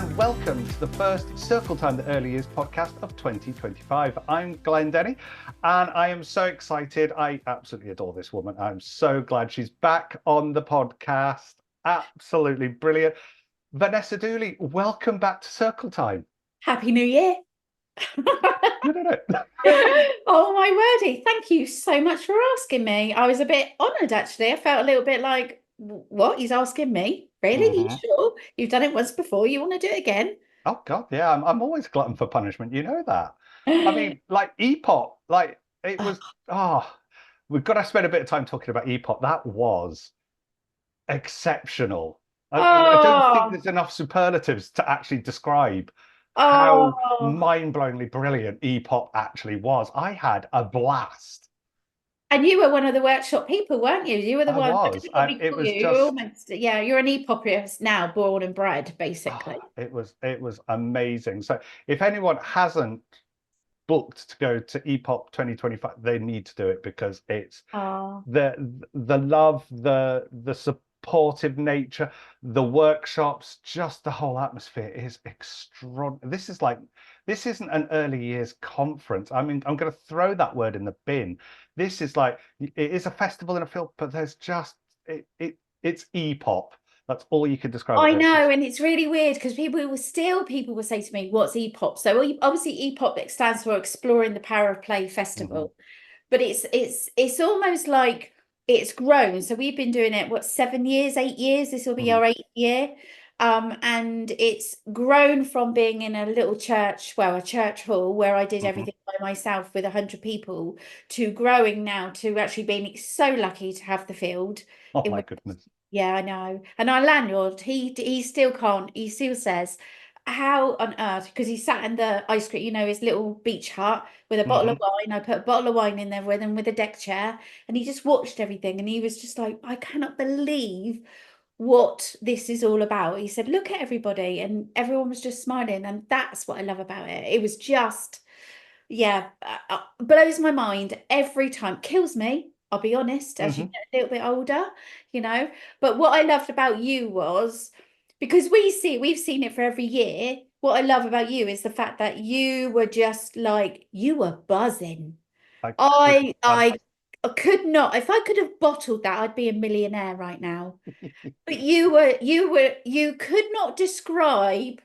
and welcome to the first Circle Time, the Early Years podcast of 2025. I'm Glenn Denny, and I am so excited. I absolutely adore this woman. I'm so glad she's back on the podcast. Absolutely brilliant. Vanessa Dooley, welcome back to Circle Time. Happy New Year. Good, isn't it? Oh my wordy. Thank you so much for asking me. I was a bit honoured actually. I felt a little bit like, what? He's asking me? Really? Are you sure? You've done it once before. You want to do it again? Oh God, yeah. I'm always glutton for punishment. You know that. I mean, like EPOP, like it was. We've got to spend a bit of time talking about EPOP. That was exceptional. I don't think Oh, there's enough superlatives to actually describe how oh. mind-blowingly brilliant EPOP actually was. I had a blast. And you were one of the workshop people, weren't you? You were the I one, I was. don't know what we It call you. was You're just. almost, yeah, you're an e-populist now, born and bred, basically. It was amazing. So if anyone hasn't booked to go to EPOP 2025, they need to do it because it's Oh. the love, the supportive nature, the workshops, just the whole atmosphere is extraordinary. This isn't an early years conference. I mean, I'm going to throw that word in the bin. This is like, it is a festival in a field, but there's just it's EPOP. That's all you could describe it I as. know, and it's really weird because people will say to me, "What's EPOP?" So obviously, EPOP it stands for Exploring the Power of Play Mhm, Festival, but it's almost like it's grown. So we've been doing it what 7 years, 8 years. This will be mhm, our 8th year, and it's grown from being in a little church, well, a church hall where I did mhm. everything by myself with 100 people, to growing now to actually being so lucky to have the field Oh in my which. goodness. Yeah, I know. And our landlord, he still can't. He still says, "How on earth?" Because he sat in the ice cream, his little beach hut with a bottle of Hmm. wine. I put a bottle of wine in there with him with a deck chair, and he just watched everything. And he was just like, "I cannot believe what this is all about." He said, "Look at everybody," and everyone was just smiling, and that's what I love about it. It was just, yeah, blows my mind every time. Kills me, I'll be honest, as you Hmm. get a little bit older, you know. But what I loved about you was because we've seen it for every year. What I love about you is the fact that you were just like you were buzzing. I couldn't. I could not, if I could have bottled that, I'd be a millionaire right now. But you could not describe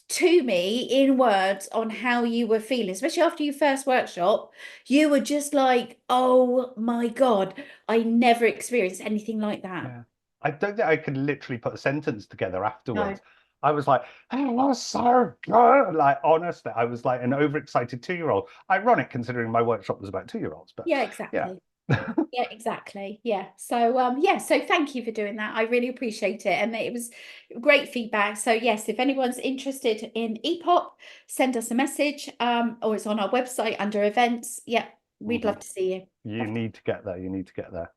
to me in words on how you were feeling, especially after your first workshop. You were just like, oh my God, I never experienced anything like that. Yeah. I don't think I could literally put a sentence together No. afterwards. I was like, "It was so good." Like, honestly, I was like an overexcited 2-year-old. Ironic considering my workshop was about 2-year-olds, but Yeah, yeah. exactly. Yeah, exactly. Yeah. So yeah, so thank you for doing that. I really appreciate it. And it was great feedback. So yes, if anyone's interested in EPOP, send us a message. Or it's on our website under events. Yeah, we'd Mhm. love to see you. You Love to. need to get there. You need to get there.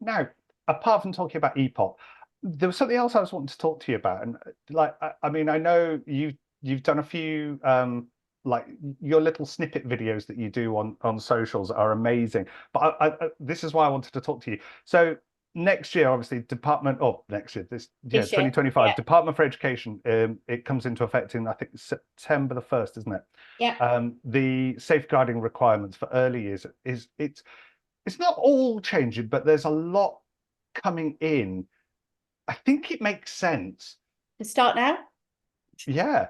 Now, apart from talking about EPOP, there was something else I was wanting to talk to you about. And like, I mean, I know you've done a few like your little snippet videos that you do on socials are amazing. But this is why I wanted to talk to you. So next year, obviously, next year, this yeah, This year. 2025, Yeah. Department for Education, it comes into effect in I think September the 1st, isn't it? Yeah. The safeguarding requirements for early years it's not all changing, but there's a lot coming in. I think it makes sense. To start now. Yeah,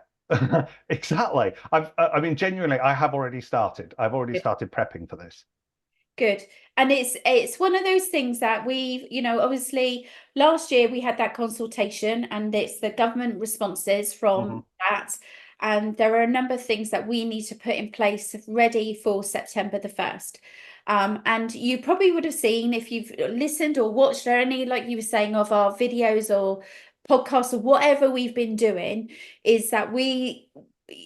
exactly. I mean, genuinely, I have already started. I've already Good. started prepping for this. Good. And it's one of those things that we've, obviously last year we had that consultation and it's the government responses Hmm. from that. And there are a number of things that we need to put in place ready for September the 1st. And you probably would have seen if you've listened or watched any, like you were saying, of our videos or podcasts or whatever we've been doing, is that you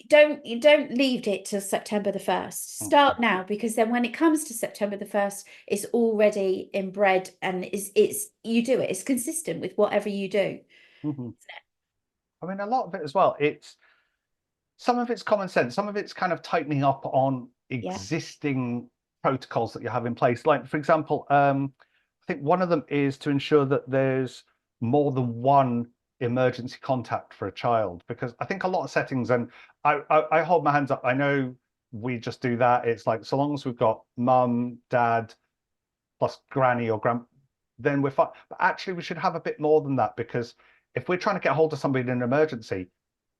don't leave it till September the 1st. Start now, because then when it comes to September the 1st, it's already inbred and it's you do it. It's consistent with whatever you do. Hmm. I mean, a lot of it as well. It's some of it's common sense, some of it's kind of tightening up on Yeah. existing protocols that you have in place. Like, for example, I think one of them is to ensure that there's more than one emergency contact for a child, because I think a lot of settings, and I hold my hands up, I know we just do that. It's like, so long as we've got mum, dad, plus granny or grand, then we're fine. But actually, we should have a bit more than that, because if we're trying to get hold of somebody in an emergency,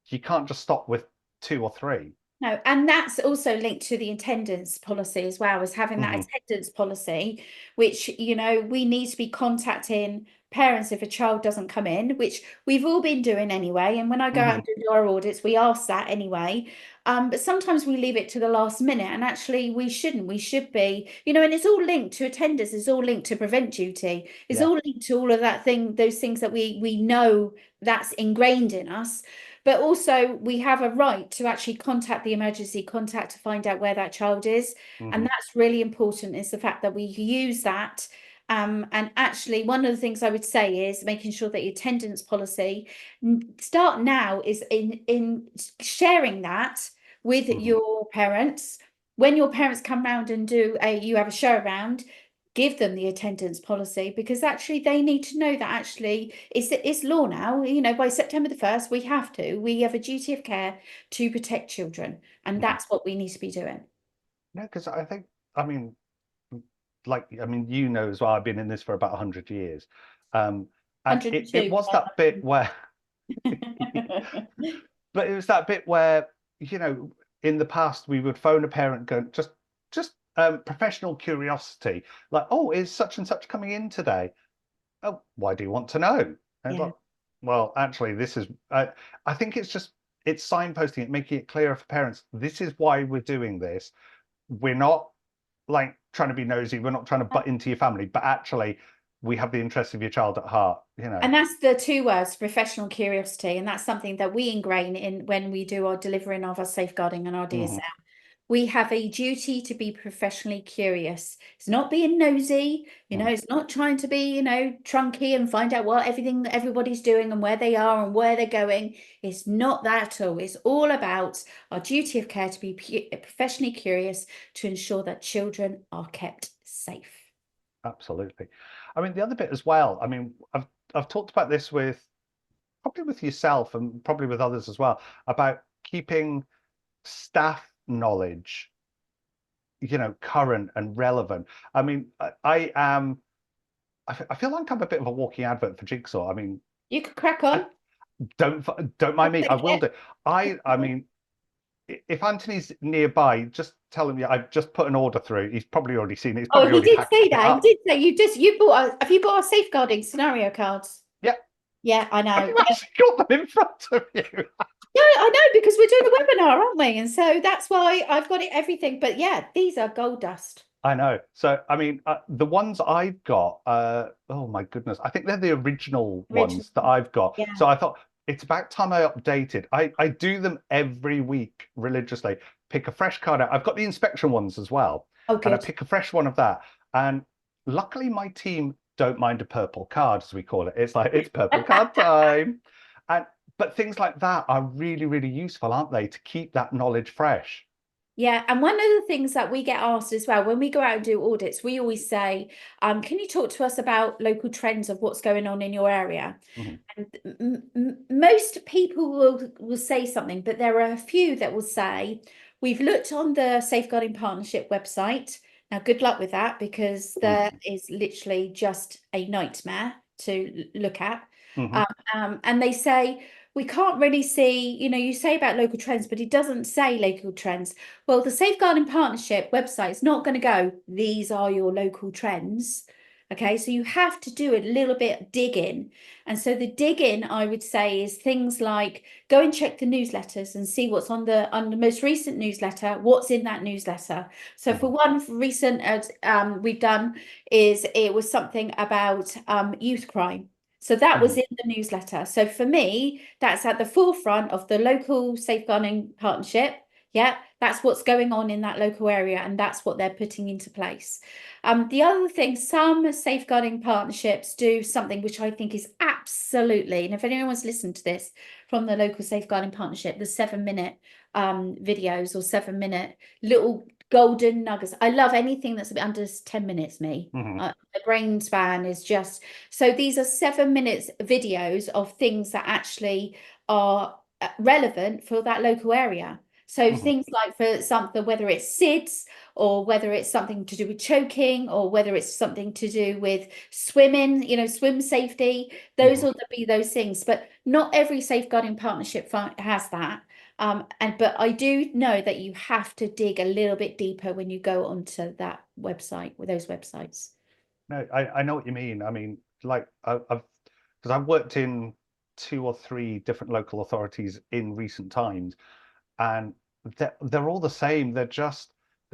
you can't just stop with 2 or 3. No, and that's also linked to the attendance policy as well, as having that attendance policy, which, you know, we need to be contacting parents if a child doesn't come in, which we've all been doing anyway. And when I go out and do our audits, we ask that anyway. But sometimes we leave it to the last minute, and actually we shouldn't. We should be, you know, and it's all linked to attendance, it's all linked to prevent duty, it's all linked to all of that thing, those things that we know that's ingrained in us. But also we have a right to actually contact the emergency contact to find out where that child is. And that's really important, is the fact that we use that. And actually, one of the things I would say is making sure that your attendance policy start now is in sharing that with your parents. When your parents come round and you have a show around, give them the attendance policy, because actually they need to know that actually it's law now. You know, by September the 1st, we have a duty of care to protect children, and that's what we need to be doing. No, because I think, I mean, you know as well, I've been in this for about 100 years. And it was that bit where, but it was that bit where, you know, in the past we would phone a parent going, just professional curiosity, like, oh, is such and such coming in today? Oh, why do you want to know? And like, well, actually, this is, I think it's signposting it, making it clearer for parents. This is why we're doing this. We're not like trying to be nosy. We're not trying to butt into your family, but actually we have the interest of your child at heart, you know. And that's the 2 words, professional curiosity. And that's something that we ingrain in when we do our delivering of our safeguarding and our DSL. We have a duty to be professionally curious. It's not being nosy, you know, it's not trying to be, you know, trunky and find out what everybody's doing and where they are and where they're going. It's not that at all. It's all about our duty of care to be professionally curious to ensure that children are kept safe. Absolutely. I mean, the other bit as well, I mean, I've talked about this probably with yourself and probably with others as well, about keeping staff knowledge, you know, current and relevant. I mean, I feel like I'm a bit of a walking advert for Jigsaw. I mean, you could crack on. Don't mind me. I will do. I mean, if Anthony's nearby, just tell him, yeah, I've just put an order through. He's probably already seen it. He's probably he did say that. He did say have you bought our safeguarding scenario cards? Yeah. Yeah, I know. Have you actually got them in front of you? Yeah, I know, because we're doing a webinar, aren't we? And so that's why I've got everything. But yeah, these are gold dust. I know. So, I mean, the ones I've got, oh my goodness, I think they're the original ones that I've got. Yeah. So I thought it's about time I updated. I do them every week religiously. Pick a fresh card out. I've got the inspection ones as well. Oh, good. And I pick a fresh one of that. And luckily my team don't mind a purple card, as we call it. It's like, it's purple card time. But things like that are really, really useful, aren't they, to keep that knowledge fresh? Yeah, and one of the things that we get asked as well, when we go out and do audits, we always say, can you talk to us about local trends of what's going on in your area? And most people will say something, but there are a few that will say, we've looked on the Safeguarding Partnership website. Now, good luck with that, because there is literally just a nightmare to look at. And they say, we can't really see, you know, you say about local trends, but it doesn't say local trends. Well, the Safeguarding Partnership website is not going to go, these are your local trends. Okay, so you have to do a little bit of digging. And so the digging, I would say, is things like go and check the newsletters and see what's on the most recent newsletter, what's in that newsletter. So for one recent we've done it was something about youth crime. So that was in the newsletter. So for me, that's at the forefront of the local safeguarding partnership. Yeah, that's what's going on in that local area, and that's what they're putting into place. The other thing, some safeguarding partnerships do something which I think is absolutely, and if anyone's listened to this from the local safeguarding partnership, the 7-minute videos or 7-minute little golden nuggets. I love anything that's a bit under 10 minutes, me. Hmm. The brain span is just, so these are 7 minutes videos of things that actually are relevant for that local area. So Hmm. things like for something, whether it's SIDS or whether it's something to do with choking or whether it's something to do with swimming, swim safety, those Hmm. will be those things. But not every safeguarding partnership has that. But I do know that you have to dig a little bit deeper when you go onto that website with those websites. No, I know what you mean. I mean, like I've because I've worked in 2 or 3 different local authorities in recent times, and they're all the same. They're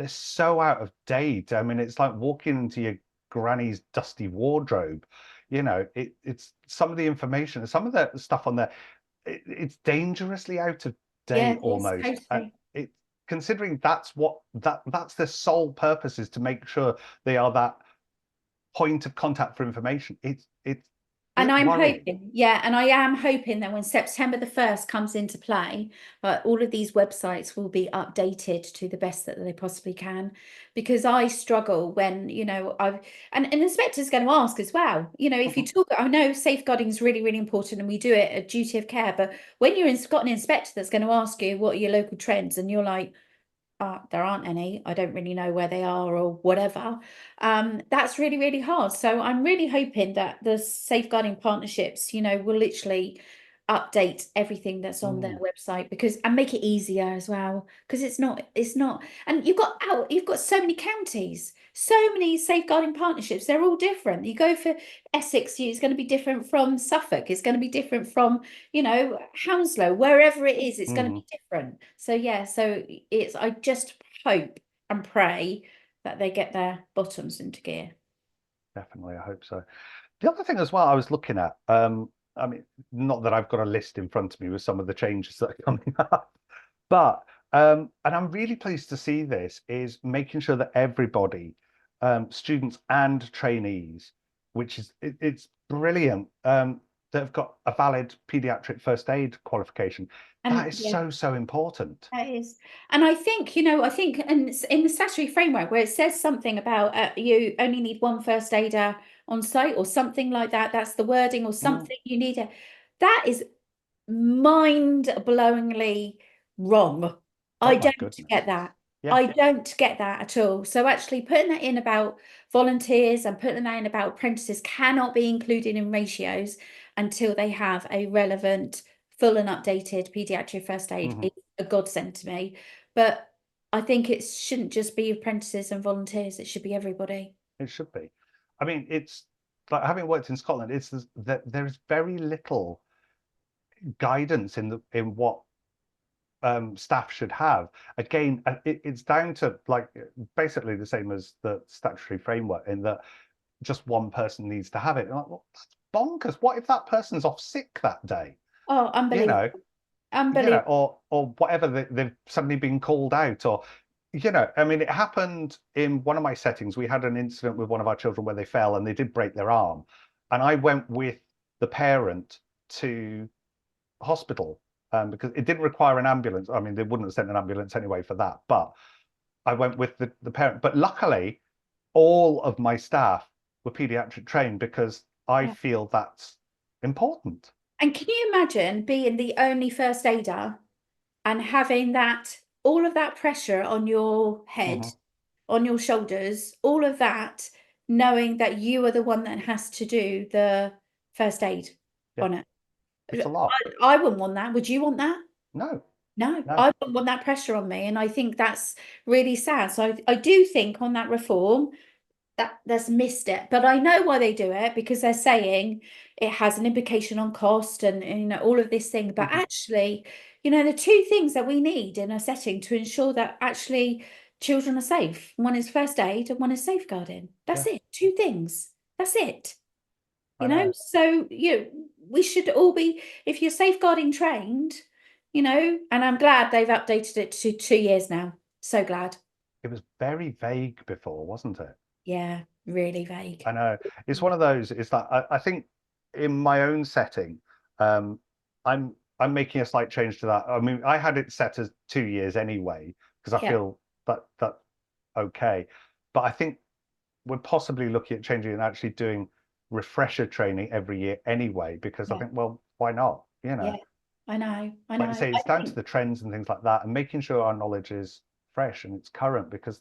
so out of date. I mean, it's like walking into your granny's dusty wardrobe. It's some of the information, some of the stuff on there. It's dangerously out of Yeah, date yes, almost. totally. It considering that's their sole purpose is to make sure they are that point of contact for information. It's a And bit I'm worrying. hoping, yeah, and I am hoping that when September the 1st comes into play, all of these websites will be updated to the best that they possibly can. Because I struggle when, and an inspector's going to ask as well, if you Mhm. talk, I know safeguarding is really, really important and we do it a duty of care, but when got an inspector that's going to ask you what are your local trends and you're like, there aren't any. I don't really know where they are or whatever. That's really, really hard. So I'm really hoping that the safeguarding partnerships, will literally update everything that's on their Mm. website and make it easier as well. Because it's not, and you've got so many counties, so many safeguarding partnerships. They're all different. You go for Essex, it's going to be different from Suffolk. It's going to be different from Hounslow, wherever it is, it's going to Mhm. be different. So yeah, I just hope and pray that they get their bottoms into gear. Definitely, I hope so. The other thing as well I was looking at, I mean, not that I've got a list in front of me with some of the changes that are coming up, but and I'm really pleased to see this, is making sure that everybody, students and trainees, it's brilliant, that have got a valid pediatric first aid qualification. That And is yeah, so important. that is. And I think, in the statutory framework where it says something about you only need one first aider on site or something like that, that's the wording or Mm. something you need. That is mind-blowingly wrong. Oh I my don't get goodness. that. Yeah, I don't get that at all. So actually putting that in about volunteers and putting that in about apprentices cannot be included in ratios until they have a relevant, full and updated paediatric first aid. hmm, It's a godsend to me. But I think it shouldn't just be apprentices and volunteers. It should be everybody. it should be. I mean, it's like having worked in Scotland, that there's very little guidance in what staff should have. Again, it's down to like basically the same as the statutory framework in that just one person needs to have it. Like, well, that's bonkers. What if that person's off sick that day? Oh, You know, unbelievable. Unbelievable. or whatever they've suddenly been called out, or I mean, it happened in one of my settings. We had an incident with one of our children where they fell and they did break their arm, and I went with the parent to hospital, because it didn't require an ambulance. I mean, they wouldn't have sent an ambulance anyway for that, but I went with the parent. But luckily, all of my staff were pediatric trained because I Yeah. feel that's important. And can you imagine being the only first aider and having that all of that pressure on your head, Hmm. on your shoulders, all of that, knowing that you are the one that has to do the first aid Yeah, on it. it's a lot. I wouldn't want that. Would you want that? No, No, no. I wouldn't want that pressure on me. And I think that's really sad. So I do think on that reform, that's missed it. But I know why they do it because they're saying it has an implication on cost and all of this thing. But Hmm. actually, the two things that we need in a setting to ensure that actually children are safe. One is first aid and one is safeguarding. Yeah, That's it. Two things. That's it. I know. So we should all be, if you're safeguarding trained, and I'm glad they've updated it to 2 years now. So glad. It was very vague before, wasn't it? Yeah, really vague. I know. It's one of those. It's that I think in my own setting, um, I'm making a slight change to that. I mean, I had it set as 2 years anyway because I Yeah. feel that okay. But I think we're possibly looking at changing and actually doing refresher training every year anyway, because I Yeah, think, well, why not? yeah, I know, I Like you know. say, I it's down to think, the trends and things like that, and making sure our knowledge is fresh and it's current, because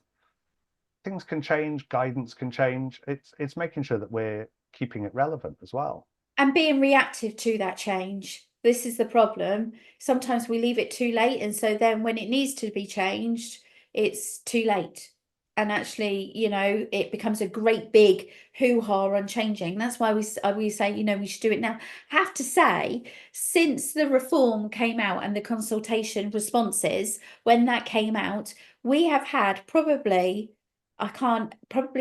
things can change, guidance can change. It's making sure that we're keeping it relevant as well. and being reactive to that change. This is the problem. Sometimes we leave it too late, and so then when it needs to be changed, it's too late. And actually, it becomes a great big hoo-ha on changing. That's why we say, we should do it now. I have to say, since the reform came out and the consultation responses, when that came out, we have had probably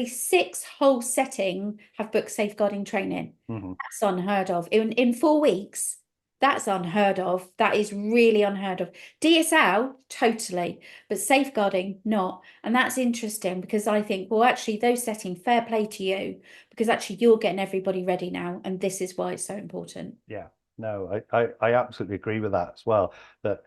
6 whole setting have booked safeguarding training. Hmm. That's unheard of. In 4 weeks, that's unheard of. That is really unheard of. DSL, totally, but safeguarding, not. And that's interesting because I think, well, actually, those setting, fair play to you, because actually you're getting everybody ready now, and this is why it's so important. Yeah, no, I absolutely agree with that as well. That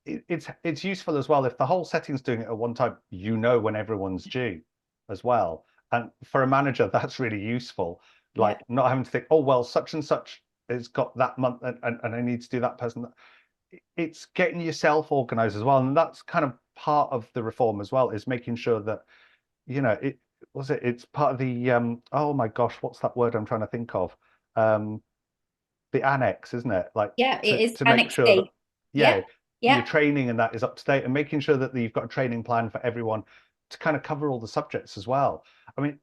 it's useful as well if the whole setting's doing it at one time, when everyone's due as well. And for a manager, that's really useful. Yeah, Like not having to think, oh well, such and such has got that month, and I need to do that person. It's getting yourself organized as well, and that's kind of part of the reform as well, is making sure that it's part of the oh my gosh, what's that word I'm trying to think of? Um, the annex, isn't it? Like yeah, it is to make Annex sure that D. yeah, Yeah, your yeah. training and that is up to date, and making sure that you've got a training plan for everyone to kind of cover all the subjects as well. I mean,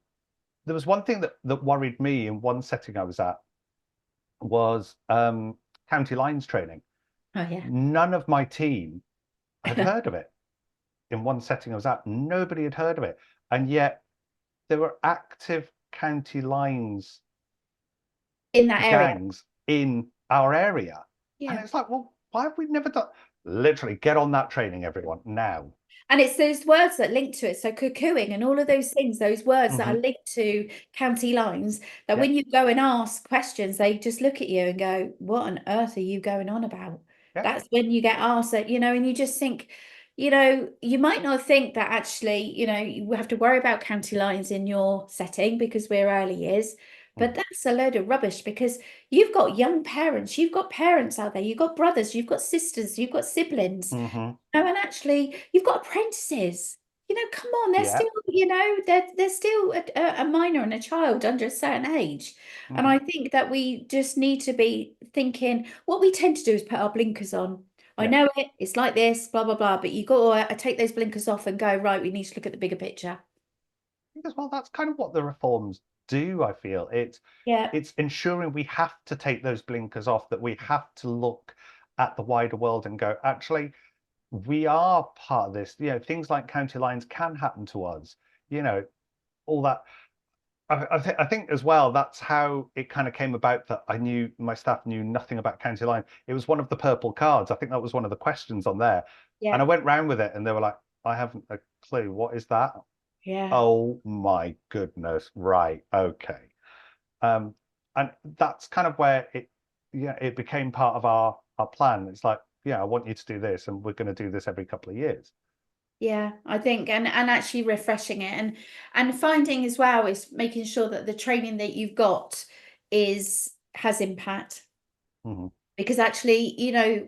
there was one thing that worried me in one setting I was at was county lines training. Oh, yeah. None of my team had heard of it. In one setting I was at, nobody had heard of it, and yet there were active county lines In that area. gangs in our area. And Yeah. it's like, well, why have we never done? Literally, get on that training, everyone, now. And it's those words that link to it. So cuckooing and all of those things, those words that are Hmm. linked to county lines, that Yeah, when you go and ask questions, they just look at you and go, what on earth are you going on about? yeah. That's when you get asked that, and you just think, you might not think that actually, you have to worry about county lines in your setting because we're early years. But Mm-hmm. that's a load of rubbish because you've got young parents, you've got parents out there, you've got brothers, you've got sisters, you've got siblings. Hmm. Oh, and actually, you've got apprentices. Come on, they're Yeah. still, they're still a minor and a child under a certain age. And Hmm. I think that we just need to be thinking, what we tend to do is put our blinkers on. I Yeah. know it's like this, blah, blah, blah, but you got to take those blinkers off and go, right, we need to look at the bigger picture. Because well, that's kind of what the reforms do, I feel. Yeah, It's ensuring we have to take those blinkers off, that we have to look at the wider world and go, actually, we are part of this. Things like county lines can happen to us, you know, all that. I think as well, that's how it kind of came about that my staff knew nothing about county line. It was one of the purple cards. I think that was one of the questions on there. And yeah, I went round with it and they were like, I haven't a clue. What is that? yeah, Oh my goodness. Right. Okay. Um, and that's kind of where it became part of our plan. It's like, yeah, I want you to do this, and we're going to do this every couple of years. yeah. I think, and actually refreshing it and finding as well is making sure that the training that you've got has impact. Hmm. Because actually,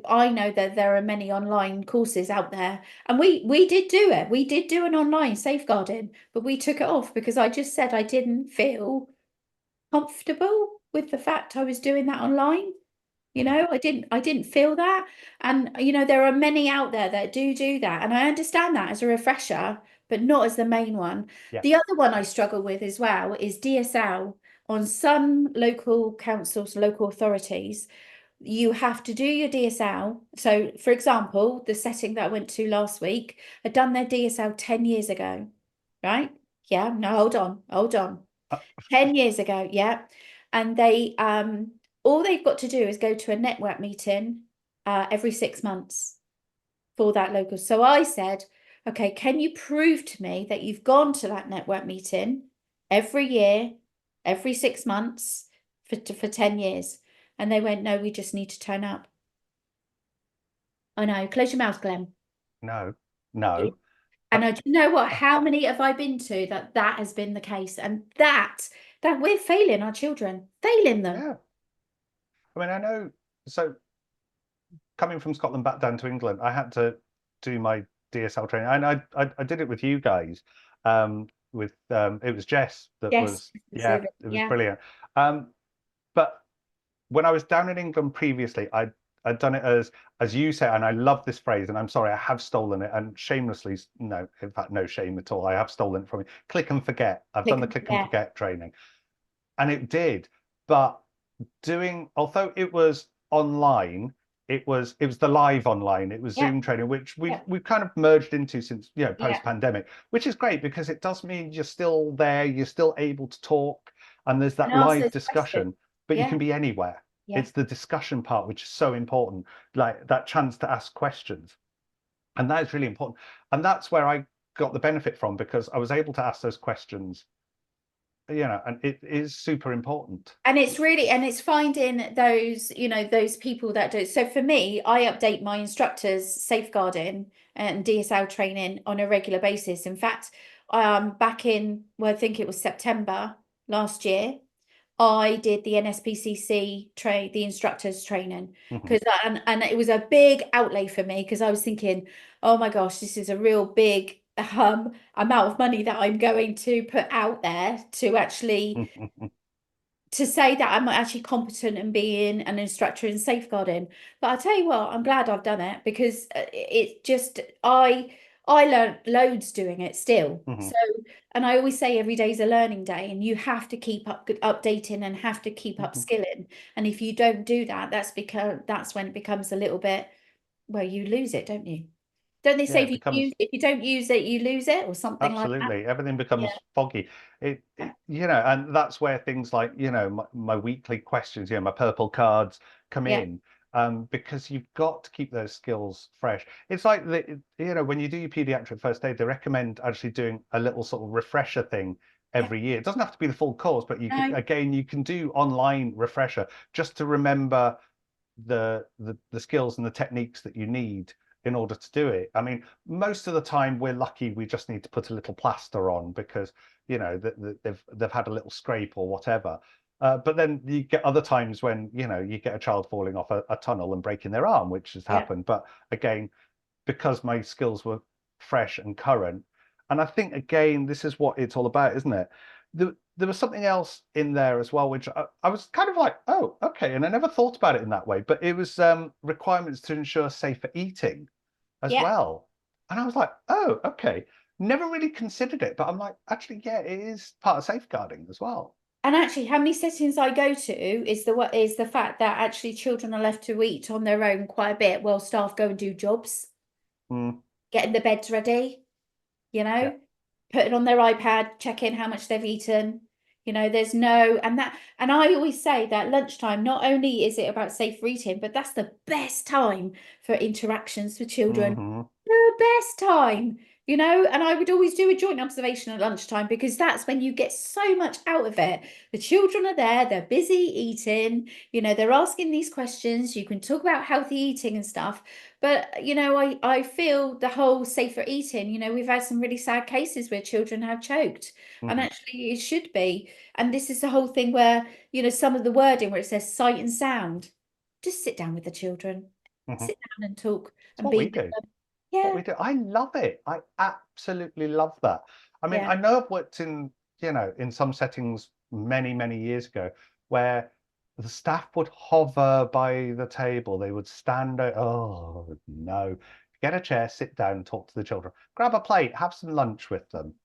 I know that there are many online courses out there, and we did do it. We did do an online safeguarding, but we took it off because I just said I didn't feel comfortable with the fact I was doing that online. Hmm. I didn't feel that. And there are many out there that do that, and I understand that as a refresher, but not as the main one. Yeah. The other one I struggle with as well is DSL. On some local councils, local authorities, you have to do your DSL. So, for example, the setting that I went to last week had done their DSL 10 years ago, right? Yeah, no, hold on. Uh, 10 years ago, yeah. And they all they've got to do is go to a network meeting every 6 months for that local. So I said, okay, can you prove to me that you've gone to that network meeting every year, every 6 months for 10 years? And they went, no, we just need to turn up. I know. Close your mouth, Glenn. no, no. And you know what? How many have I been to that has been the case, and that we're failing our children, failing them. Yeah. I mean, I know. So coming from Scotland back down to England, I had to do my DSL training, and I did it with you guys. With it was Jess that Yes, was, yeah, it was yeah, brilliant. But when I was down in England previously, I'd done it as you say, and I love this phrase, and I'm sorry, I have stolen it, and shamelessly, no, in fact, no shame at all. I have stolen it from you. Click and forget. I've done the click and yeah, forget training, and it did. But although it was online, it was the live online. It was yeah, Zoom training, which we've yeah, we've kind of merged into since yeah. post pandemic, which is great because it does mean you're still there, you're still able to talk, and there's And that ask live those questions. discussion, but you Yeah, can be anywhere. yeah. It's the discussion part which is so important, like that chance to ask questions, and that is really important. And that's where I got the benefit from, because I was able to ask those questions, and it is super important. And it's really, and it's finding those, those people that do. So for me, I update my instructors safeguarding and DSL training on a regular basis. In fact, back in, well, I think it was September last year, I did the NSPCC the instructors training, Mhm. because and it was a big outlay for me, because I was thinking, oh my gosh, this is a real big amount of money that I'm going to put out there to actually to say that I'm actually competent in being an instructor in safeguarding. But I tell you what, I'm glad I've done it, because it just I learned loads doing it still. So, Mhm. and I always say every day is a learning day, and you have to keep updating and have to keep Mhm. upskilling. And if you don't do that, that's when it becomes a little bit, well, you lose it, don't you? Don't they Yeah, say it becomes. if you don't use it, you lose it, or something like that? Absolutely. Everything Yeah. becomes foggy. And that's where things like, my weekly questions, my purple cards come Yeah. in, because you've got to keep those skills fresh. It's like when you do your pediatric first aid, they recommend actually doing a little sort of refresher thing Yeah. every year. It doesn't have to be the full course, but No. you can do online refresher just to remember the skills and the techniques that you need in order to do it. I mean, most of the time we're lucky we just need to put a little plaster on because they've had a little scrape or whatever. But then you get other times when you get a child falling off a tunnel and breaking their arm, which has Yeah. happened. But again, because my skills were fresh and current, and I think again this is what it's all about, isn't it? There was something else in there as well, which I was kind of like, oh, okay, and I never thought about it in that way. But it was requirements to ensure safer eating as Yeah. well. And I was like, oh, okay. Never really considered it, but I'm like, actually, yeah, it is part of safeguarding as well. And actually, how many settings I go to is the fact that actually children are left to eat on their own quite a bit while staff go and do jobs, Mm, getting the beds ready, yeah. putting on their iPad, checking how much they've eaten. There's no, and I always say that lunchtime, not only is it about safer eating, but that's the best time for interactions with children. Hmm. The best time, and I would always do a joint observation at lunchtime, because that's when you get so much out of it. The children are there, they're busy eating, they're asking these questions, you can talk about healthy eating and stuff. But I feel the whole safer eating, we've had some really sad cases where children have choked, and Hmm. actually it should be. And this is the whole thing where, some of the wording where it says sight and sound, just sit down with the children, Hmm. sit down and talk It's and what we be with do. them. What Yeah. we do. I love it. I absolutely love that. I mean, Yeah. I know I've worked in some settings many, many years ago where the staff would hover by the table. They would stand out. Oh, no. Get a chair, sit down, talk to the children. Grab a plate, have some lunch with them.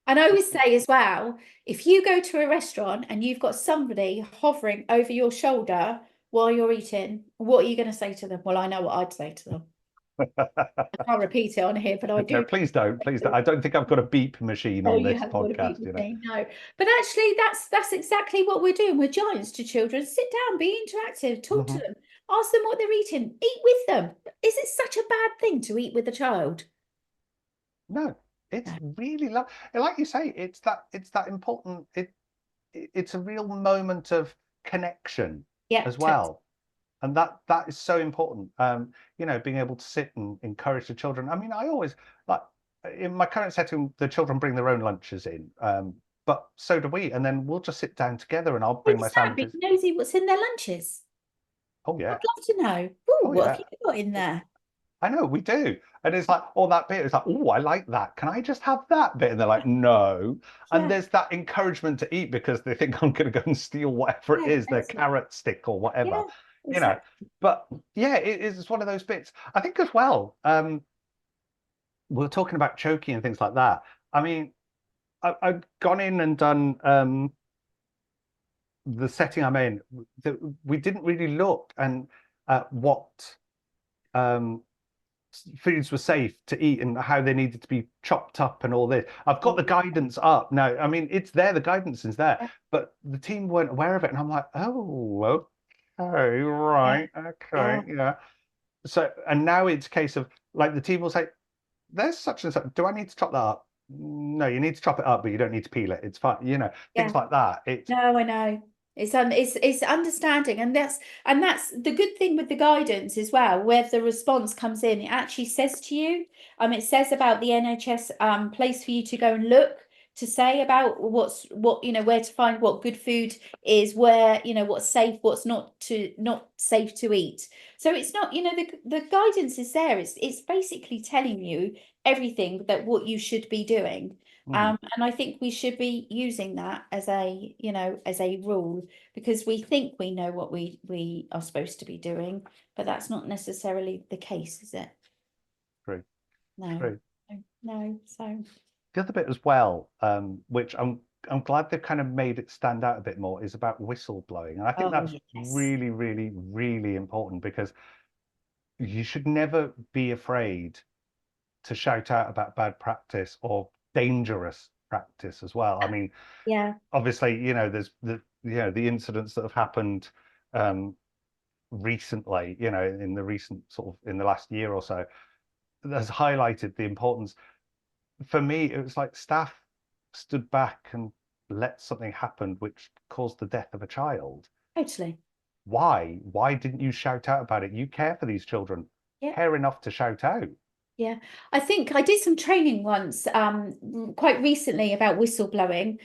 And I always say as well, if you go to a restaurant and you've got somebody hovering over your shoulder while you're eating, what are you going to say to them? Well, I know what I'd say to them. I can't repeat it on here, but I No, do. please don't. Please don't. I don't think I've got a beep machine Oh, on you this haven't got to beat podcast. with me, no. But actually, that's exactly what we're doing. We're giants to children. Sit down, be interactive, talk to Mhm. them, ask them what they're eating, eat with them. Is it such a bad thing to eat with a child? No, it's No. really love. Like you say, it's that important. It's a real moment of connection Yeah, as totally. well, and that is so important. Being able to sit and encourage the children. I mean, I always like. in my current setting, the children bring their own lunches in, but so do we, and then we'll just sit down together, and I'll bring my Is that bit sandwiches. nosy what's in their lunches? Oh I'd yeah, love to know. Oh, oh what have yeah. you got in there? I know we do. And it's like, all that bit, it's like, oh, I like that. Can I just have that bit? And they're like, no. And Yeah, there's that encouragement to eat because they think I'm going to go and steal whatever it yeah, is, their excellent. carrot stick or whatever, Yeah, you know. exactly. But yeah, it is one of those bits. I think as well, we're talking about choking and things like that. I mean, I've gone in and done the setting I'm in. We didn't really look and at what um foods were safe to eat and how they needed to be chopped up and all this. I've got the guidance up now. I mean, it's there, the guidance is there, Yeah, but the team weren't aware of it. And I'm like, oh, okay, yeah, right, yeah, okay, yeah. So, and now it's a case of like the team will say, there's such and such. Do I need to chop that up? No, you need to chop it up, but you don't need to peel it. It's fine, yeah. things like that. It's No, I know. It's understanding, and that's the good thing with the guidance as well, where the response comes in. It actually says to you, it says about the NHS place for you to go and look to say about where to find what good food is, where what's safe, what's not safe to eat. So it's not, the guidance is there. It's basically telling you everything that what you should be doing. mm, And I think we should be using that as a rule, because we think we know what we are supposed to be doing, but that's not necessarily the case, is it? true, No, true. no. So The other bit as well, which I'm glad they've kind of made it stand out a bit more, is about whistleblowing. And I think oh that's yes, really, really, really important because you should never be afraid to shout out about bad practice or dangerous practice as well. I mean, yeah, obviously, there's the incidents that have happened recently, in the recent sort of in the last year or so, has highlighted the importance. For me, it was like staff stood back and let something happen which caused the death of a child. totally. Why? Why didn't you shout out about it? You care for these children, Yeah. care enough to shout out. Yeah, I think I did some training once, quite recently about whistleblowing,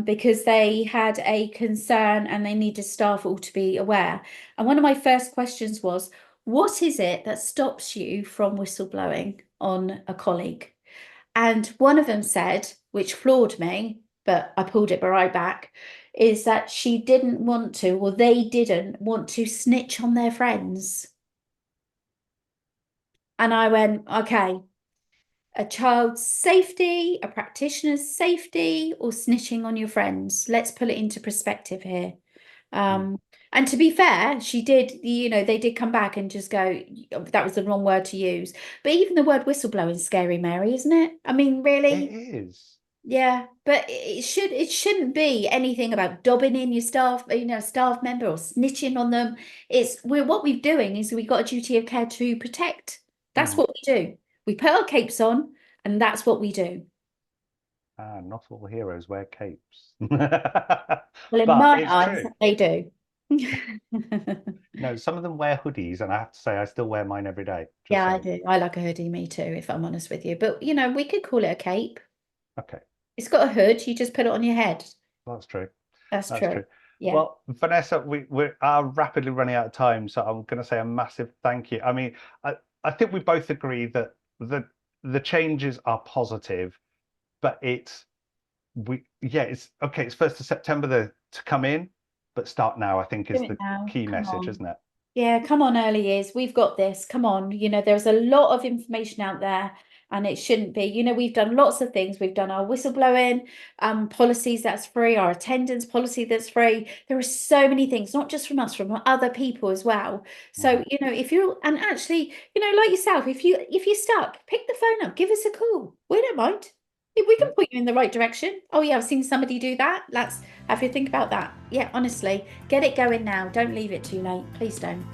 because they had a concern and they needed staff all to be aware. And one of my first questions was, what is it that stops you from whistleblowing on a colleague? And one of them said, which floored me, but I pulled it right back, is that she didn't want to, or they didn't want to snitch on their friends. And I went, okay, a child's safety, a practitioner's safety, or snitching on your friends. Let's put it into perspective here. Mm. And to be fair, she did, they did come back and just go, that was the wrong word to use. But even the word whistleblowing is scary, Mary, isn't it? I mean, It really? is. Yeah, but it shouldn't be anything about dobbing in your staff, staff member or snitching on them. What we're doing is we've got a duty of care to protect. That's Mm. what we do. We put our capes on, and that's what we do. Ah, not all heroes wear capes. Well, in But my it's eyes, true. they do. No, some of them wear hoodies, and I have to say, I still wear mine every day. Just Yeah, I saying. do. I like a hoodie, me too, if I'm honest with you. But we could call it a cape. Okay, It's got a hood, you just put it on your head. that's true. That's That's true. true. Yeah. Well, Vanessa, we are rapidly running out of time, so I'm going to say a massive thank you. I mean, I think we both agree that the changes are positive, but it's okay. It's 1st of September to come in, but start now, I think, Do is it the now. key Come message, on. isn't it? Yeah, come on, early years. We've got this. Come on. There's a lot of information out there, and it shouldn't be. We've done lots of things. We've done our whistleblowing policies that's free, our attendance policy that's free. There are so many things, not just from us, from other people as well. So, Mhm. if you're and actually, like yourself, if you're stuck, pick the phone up, give us a call. We don't mind. We can Yeah, point you in the right direction. Oh yeah, I've seen somebody do that. Let's have you think about that. Yeah, honestly, get it going now. Don't leave it too late. Please don't.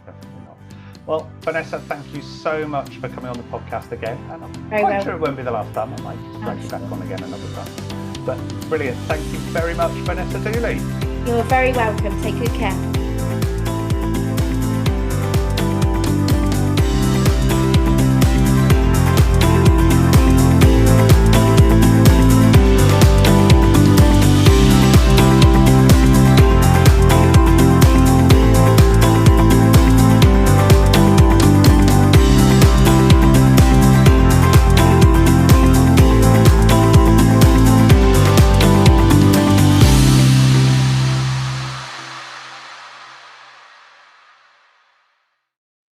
definitely not. Well, Vanessa, thank you so much for coming on the podcast again, and I'm Very quite well. sure it won't be the last time. I might drag you back Absolutely. on again another time. But brilliant. Thank you very much, Vanessa Dooley. You're very welcome. Take good care.